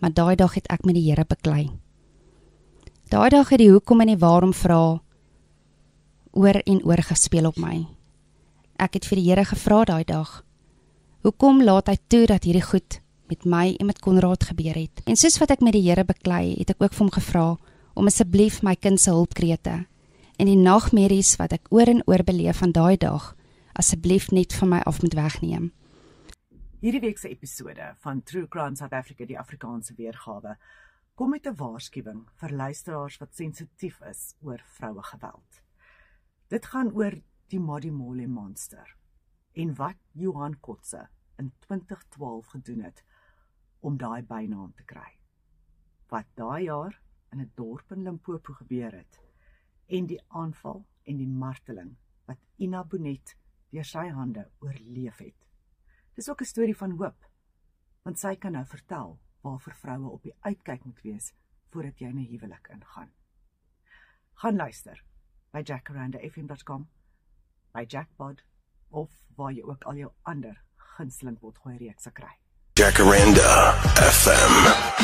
maar daai dag het ek met die Here beklei. Daai dag het die hoekom en die waarom vra oor en oor gespeel op my. Ek het vir die Here gevra daai dag, hoekom laat hy toe dat hierdie goed met my en met Konrad gebeur het? En soos wat ek met die Here beklei, het ek ook vir hom gevra om asseblief my kind se hulpkrete en die nagmerries wat ek oor en oor beleef van daai dag, asseblief net van my af moet wegneem. Hierdie week se episode van True Crime South Africa, die Afrikaanse weergawe, kom met 'n waarskuwing vir luisteraars wat sensitief is oor vrouegeweld. Dit gaan oor die Modimolle monster en wat Johan Kotze in 2012 gedoen het om daai bynaam te kry. Wat daai jaar in 'n dorp in Limpopo gebeur het en die aanval en die marteling wat Ina Bonet deur sy hande oorleef het. Dis ook 'n storie van hoop, want sy kan nou vertel waarvoor vroue op die uitkyk moet wees voordat jy in 'n huwelik ingaan. Gaan luister by jacarandafm.com, by Jackpod of waar jy ook al jou ander gunsteling potgooi reekse kry. Jacaranda FM.